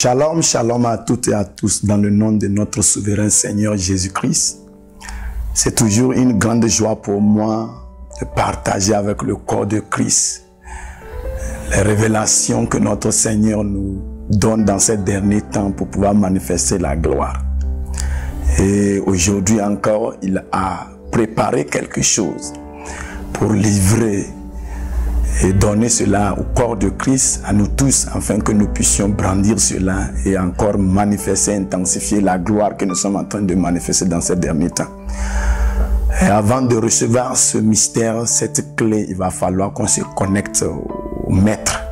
Shalom, shalom à toutes et à tous dans le nom de notre souverain Seigneur Jésus-Christ. C'est toujours une grande joie pour moi de partager avec le corps de Christ les révélations que notre Seigneur nous donne dans ces derniers temps pour pouvoir manifester la gloire. Et aujourd'hui encore, il a préparé quelque chose pour livrer et donner cela au corps de Christ, à nous tous, afin que nous puissions brandir cela et encore manifester, intensifier la gloire que nous sommes en train de manifester dans ces derniers temps. Et avant de recevoir ce mystère, cette clé, il va falloir qu'on se connecte au Maître.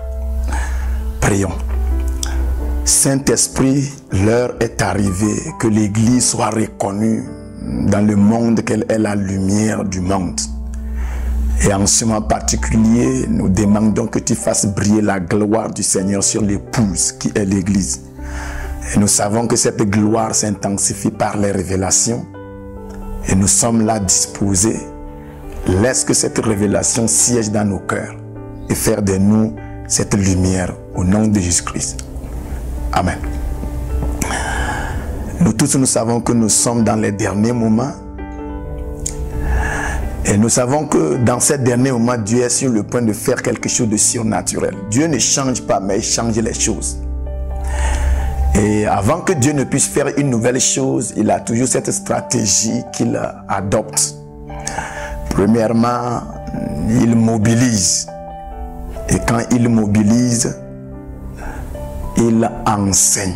Prions. Saint-Esprit, l'heure est arrivée que l'Église soit reconnue dans le monde qu'elle est la lumière du monde. Et en ce moment particulier, nous demandons que tu fasses briller la gloire du Seigneur sur l'épouse qui est l'Église. Et nous savons que cette gloire s'intensifie par les révélations. Et nous sommes là disposés. Laisse que cette révélation siège dans nos cœurs et faire de nous cette lumière au nom de Jésus-Christ. Amen. Nous tous, nous savons que nous sommes dans les derniers moments. Et nous savons que dans ces derniers moments, Dieu est sur le point de faire quelque chose de surnaturel. Dieu ne change pas, mais il change les choses. Et avant que Dieu ne puisse faire une nouvelle chose, il a toujours cette stratégie qu'il adopte. Premièrement, il mobilise. Et quand il mobilise, il enseigne,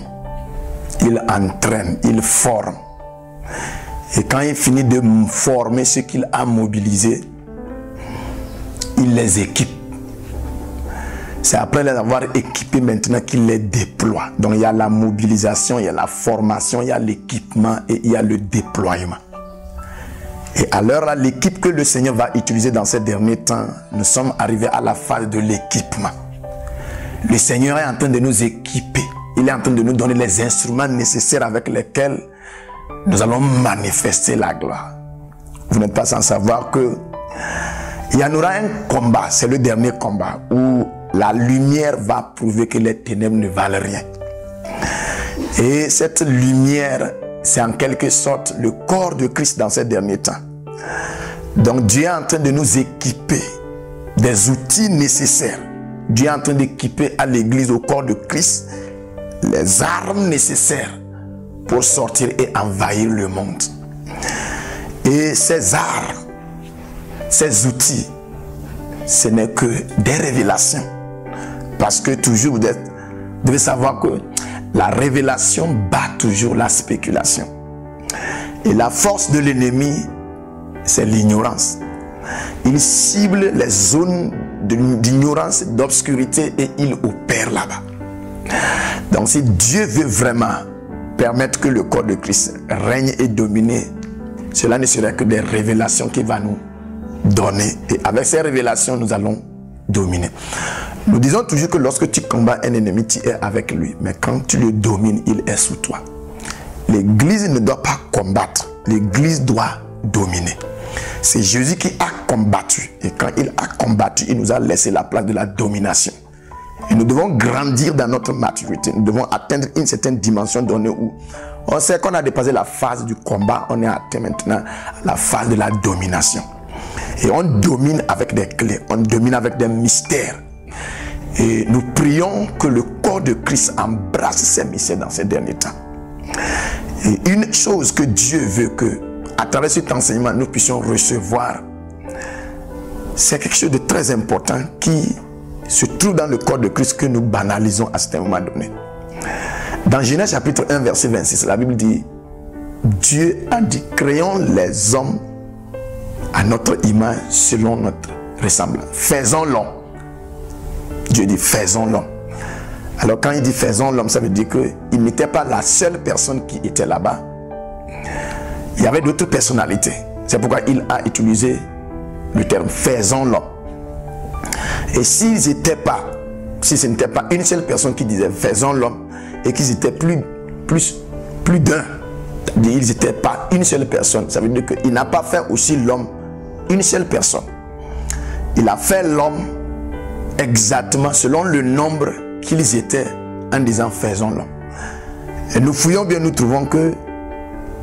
il entraîne, il forme. Et quand il finit de former ce qu'il a mobilisé, il les équipe. C'est après les avoir équipés maintenant qu'il les déploie. Donc il y a la mobilisation, il y a la formation, il y a l'équipement et il y a le déploiement. Et alors l'équipe que le Seigneur va utiliser dans ces derniers temps, nous sommes arrivés à la phase de l'équipement. Le Seigneur est en train de nous équiper. Il est en train de nous donner les instruments nécessaires avec lesquels nous allons manifester la gloire. Vous n'êtes pas sans savoir que il y en aura un combat, c'est le dernier combat, où la lumière va prouver que les ténèbres ne valent rien. Et cette lumière, c'est en quelque sorte le corps de Christ dans ces derniers temps. Donc Dieu est en train de nous équiper des outils nécessaires. Dieu est en train d'équiper à l'Église, au corps de Christ, les armes nécessaires pour sortir et envahir le monde. Et ces armes, ces outils, ce n'est que des révélations. Parce que toujours vous devez savoir que la révélation bat toujours la spéculation. Et la force de l'ennemi, c'est l'ignorance. Il cible les zones d'ignorance, d'obscurité et il opère là-bas. Donc si Dieu veut vraiment permettre que le corps de Christ règne et domine, cela ne serait que des révélations qu'il va nous donner. Et avec ces révélations, nous allons dominer. Nous disons toujours que lorsque tu combats un ennemi, tu es avec lui. Mais quand tu le domines, il est sous toi. L'Église ne doit pas combattre. L'Église doit dominer. C'est Jésus qui a combattu. Et quand il a combattu, il nous a laissé la place de la domination. Et nous devons grandir dans notre maturité. Nous devons atteindre une certaine dimension donnée où on sait qu'on a dépassé la phase du combat. On est atteint maintenant à la phase de la domination. Et on domine avec des clés. On domine avec des mystères. Et nous prions que le corps de Christ embrasse ces mystères dans ces derniers temps. Et une chose que Dieu veut que, à travers cet enseignement, nous puissions recevoir, c'est quelque chose de très important qui se trouve dans le corps de Christ que nous banalisons à certain moment donné. Dans Genèse chapitre 1 verset 26, la Bible dit, Dieu a dit, créons les hommes à notre image selon notre ressemblance. Faisons l'homme. Dieu dit, faisons l'homme. Alors quand il dit faisons l'homme, ça veut dire qu'il n'était pas la seule personne qui était là-bas. Il y avait d'autres personnalités. C'est pourquoi il a utilisé le terme faisons l'homme. Et si ce n'était pas une seule personne qui disait faisons l'homme et qu'ils étaient plus d'un, ils n'étaient pas une seule personne, ça veut dire qu'il n'a pas fait aussi l'homme une seule personne. Il a fait l'homme exactement selon le nombre qu'ils étaient en disant faisons l'homme. Et nous fouillons bien, nous trouvons que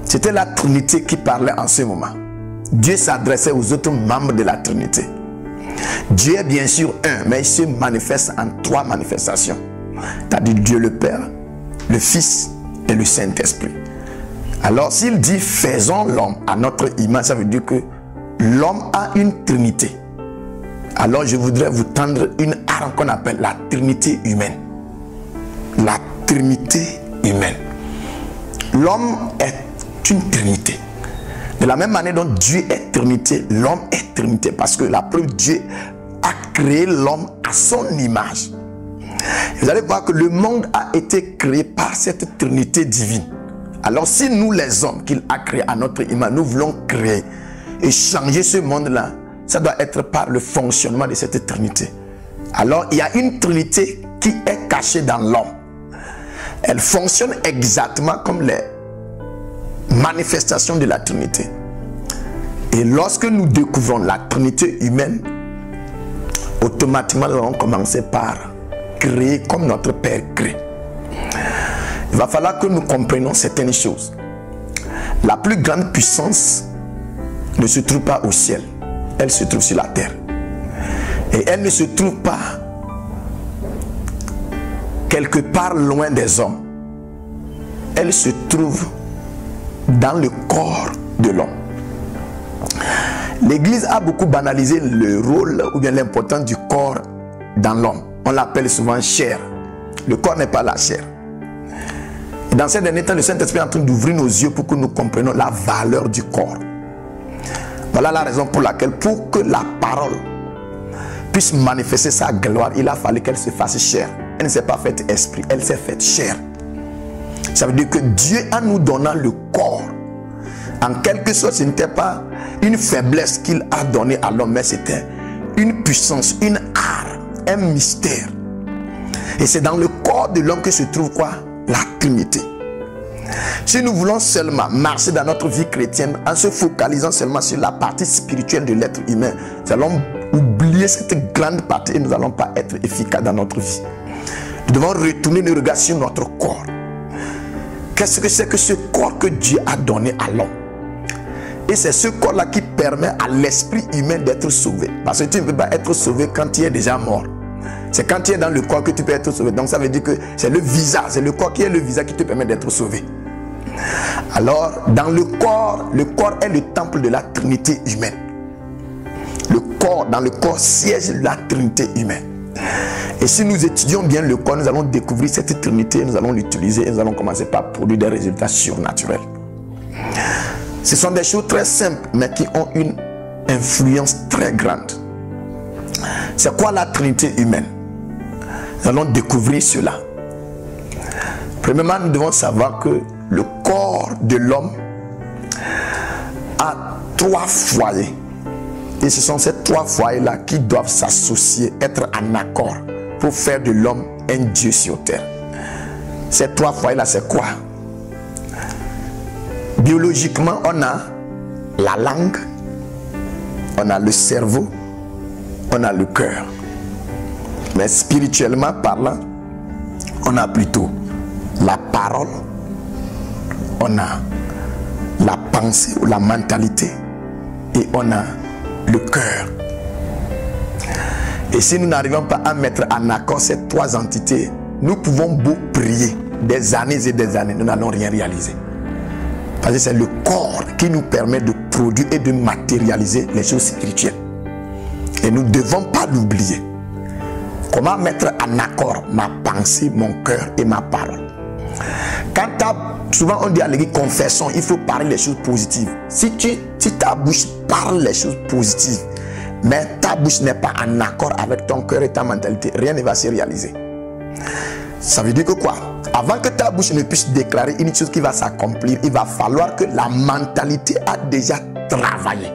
c'était la Trinité qui parlait en ce moment. Dieu s'adressait aux autres membres de la Trinité. Dieu est bien sûr un, mais il se manifeste en trois manifestations. C'est-à-dire Dieu le Père, le Fils et le Saint-Esprit. Alors s'il dit faisons l'homme à notre image, ça veut dire que l'homme a une Trinité. Alors je voudrais vous tendre une arme qu'on appelle la Trinité humaine. La Trinité humaine. L'homme est une Trinité. De la même manière dont Dieu est Trinité, l'homme est Trinité. Parce que la preuve, Dieu a créé l'homme à son image. Vous allez voir que le monde a été créé par cette Trinité divine. Alors si nous les hommes qu'il a créés à notre image, nous voulons créer et changer ce monde-là, ça doit être par le fonctionnement de cette Trinité. Alors il y a une Trinité qui est cachée dans l'homme. Elle fonctionne exactement comme les manifestations de la Trinité. Et lorsque nous découvrons la Trinité humaine, automatiquement nous allons commencer par créer comme notre Père crée. Il va falloir que nous comprenions certaines choses. La plus grande puissance ne se trouve pas au ciel, elle se trouve sur la terre. Et elle ne se trouve pas quelque part loin des hommes. Elle se trouve dans le corps de l'homme. L'Église a beaucoup banalisé le rôle ou bien l'importance du corps dans l'homme. On l'appelle souvent chair. Le corps n'est pas la chair. Et dans ces derniers temps, le Saint-Esprit est en train d'ouvrir nos yeux pour que nous comprenions la valeur du corps. Voilà la raison pour laquelle, pour que la parole puisse manifester sa gloire, il a fallu qu'elle se fasse chair. Elle ne s'est pas faite esprit, elle s'est faite chair. Ça veut dire que Dieu, en nous donnant le corps, en quelque sorte, ce n'était pas une faiblesse qu'il a donnée à l'homme, mais c'était une puissance, une art, un mystère. Et c'est dans le corps de l'homme que se trouve quoi? La Trinité. Si nous voulons seulement marcher dans notre vie chrétienne en se focalisant seulement sur la partie spirituelle de l'être humain, nous allons oublier cette grande partie et nous n'allons pas être efficaces dans notre vie. Nous devons retourner le regard sur notre corps. Qu'est-ce que c'est que ce corps que Dieu a donné à l'homme? Et c'est ce corps-là qui permet à l'esprit humain d'être sauvé. Parce que tu ne peux pas être sauvé quand tu es déjà mort. C'est quand tu es dans le corps que tu peux être sauvé. Donc ça veut dire que c'est le visa, c'est le corps qui est le visa qui te permet d'être sauvé. Alors, dans le corps est le temple de la Trinité humaine. Dans le corps siège la Trinité humaine. Et si nous étudions bien le corps, nous allons découvrir cette Trinité, nous allons l'utiliser et nous allons commencer par produire des résultats surnaturels. Ce sont des choses très simples, mais qui ont une influence très grande. C'est quoi la Trinité humaine? Nous allons découvrir cela. Premièrement, nous devons savoir que le corps de l'homme a 3 foyers. Et ce sont ces 3 foyers-là qui doivent s'associer, être en accord pour faire de l'homme un Dieu sur terre. Ces 3 foyers-là, c'est quoi? Biologiquement, on a la langue, on a le cerveau, on a le cœur. Mais spirituellement parlant, on a plutôt la parole, on a la pensée ou la mentalité et on a le cœur. Et si nous n'arrivons pas à mettre en accord ces 3 entités, nous pouvons beau prier des années et des années, nous n'allons rien réaliser. Parce que c'est le corps qui nous permet de produire et de matérialiser les choses spirituelles. Et nous ne devons pas l'oublier. Comment mettre en accord ma pensée, mon cœur et ma parole? Souvent on dit à l'église, confessons, il faut parler les choses positives. Si ta bouche parle les choses positives, mais ta bouche n'est pas en accord avec ton cœur et ta mentalité, rien ne va se réaliser. Ça veut dire que quoi? Avant que ta bouche ne puisse déclarer une chose qui va s'accomplir, il va falloir que la mentalité a déjà travaillé.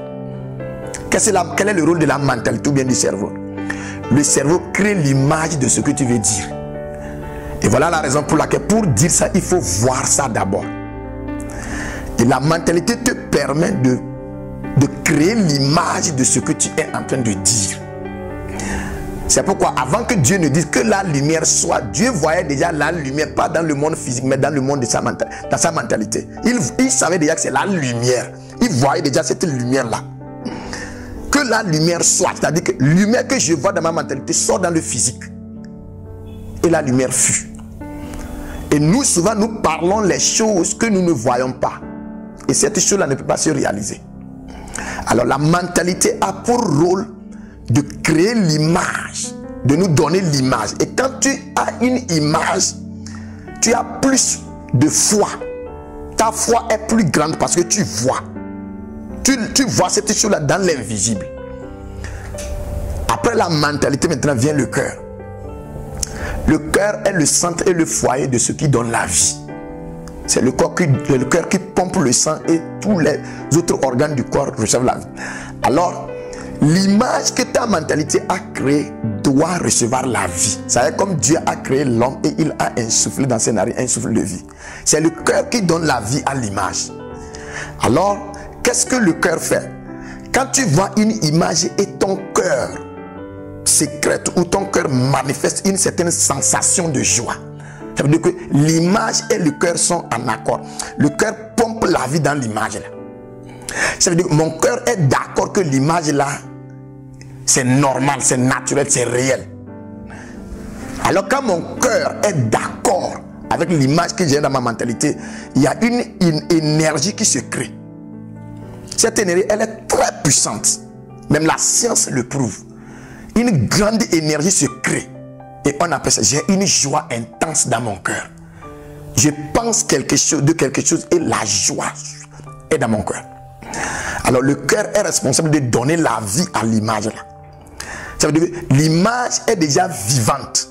Quel est le rôle de la mentalité ou bien du cerveau? Le cerveau crée l'image de ce que tu veux dire. Et voilà la raison pour laquelle, pour dire ça, il faut voir ça d'abord. Et la mentalité te permet de créer l'image de ce que tu es en train de dire. C'est pourquoi avant que Dieu ne dise que la lumière soit, Dieu voyait déjà la lumière, pas dans le monde physique, mais dans le monde de sa mentalité. Il savait déjà que c'est la lumière. Il voyait déjà cette lumière-là. Que la lumière soit, c'est-à-dire que la lumière que je vois dans ma mentalité sort dans le physique. Et la lumière fut. Et nous, souvent, nous parlons les choses que nous ne voyons pas. Et cette chose-là ne peut pas se réaliser. Alors, la mentalité a pour rôle de créer l'image, de nous donner l'image. Et quand tu as une image, tu as plus de foi. Ta foi est plus grande parce que tu vois. Tu vois cette chose-là dans l'invisible. Après la mentalité, maintenant vient le cœur. Le cœur est le centre et le foyer de ce qui donne la vie. C'est le cœur qui pompe le sang et tous les autres organes du corps reçoivent la vie. Alors, l'image que ta mentalité a créée doit recevoir la vie. C'est comme Dieu a créé l'homme et il a insufflé dans ses narines un souffle de vie. C'est le cœur qui donne la vie à l'image. Alors, qu'est-ce que le cœur fait? Quand tu vois une image et ton cœur sécrète ou ton cœur manifeste une certaine sensation de joie, ça veut dire que l'image et le cœur sont en accord. Le cœur pompe la vie dans l'image là. Ça veut dire que mon cœur est d'accord que l'image là, c'est normal, c'est naturel, c'est réel. Alors quand mon cœur est d'accord avec l'image que j'ai dans ma mentalité, il y a une énergie qui se crée. Cette énergie, elle est très puissante. Même la science le prouve. Une grande énergie se crée. Et on appelle ça, j'ai une joie intense dans mon cœur. Je pense de quelque chose et la joie est dans mon cœur. Alors le cœur est responsable de donner la vie à l'image là. Ça veut dire que l'image est déjà vivante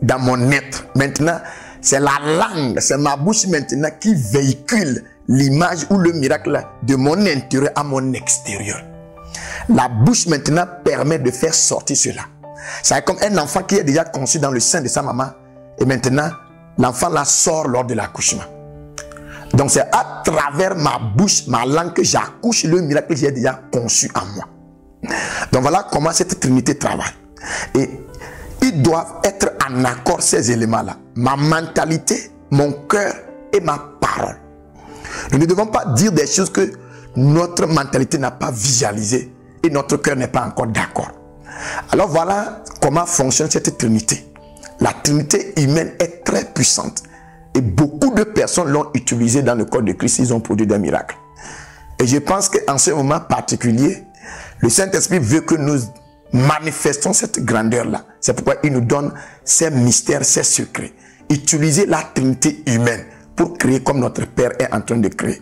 dans mon être. Maintenant, c'est la langue, c'est ma bouche maintenant qui véhicule l'image ou le miracle de mon intérieur à mon extérieur. La bouche maintenant permet de faire sortir cela. C'est comme un enfant qui est déjà conçu dans le sein de sa maman et maintenant l'enfant là sort lors de l'accouchement. Donc c'est à travers ma bouche, ma langue que j'accouche le miracle que j'ai déjà conçu en moi. Donc voilà comment cette trinité travaille. Et ils doivent être en accord ces éléments-là. Ma mentalité, mon cœur et ma parole. Nous ne devons pas dire des choses que notre mentalité n'a pas visualisées et notre cœur n'est pas encore d'accord. Alors voilà comment fonctionne cette trinité. La trinité humaine est très puissante et beaucoup de personnes l'ont utilisée dans le corps de Christ. Ils ont produit des miracles. Et je pense qu'en ce moment particulier, le Saint-Esprit veut que nous manifestons cette grandeur-là. C'est pourquoi il nous donne ces mystères, ces secrets. Utiliser la trinité humaine pour créer comme notre Père est en train de créer.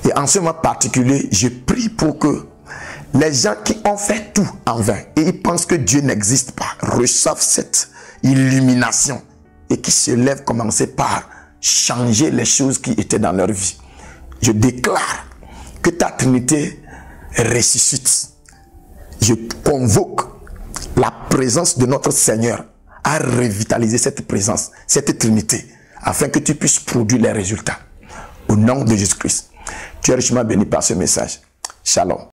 Et en ce moment particulier, je prie pour que les gens qui ont fait tout en vain et ils pensent que Dieu n'existe pas, reçoivent cette illumination et qui se lèvent, commencer par changer les choses qui étaient dans leur vie. Je déclare que ta trinité ressuscite. Je convoque la présence de notre Seigneur à revitaliser cette présence, cette trinité, afin que tu puisses produire les résultats. Au nom de Jésus-Christ. Tu es richement béni par ce message. Shalom.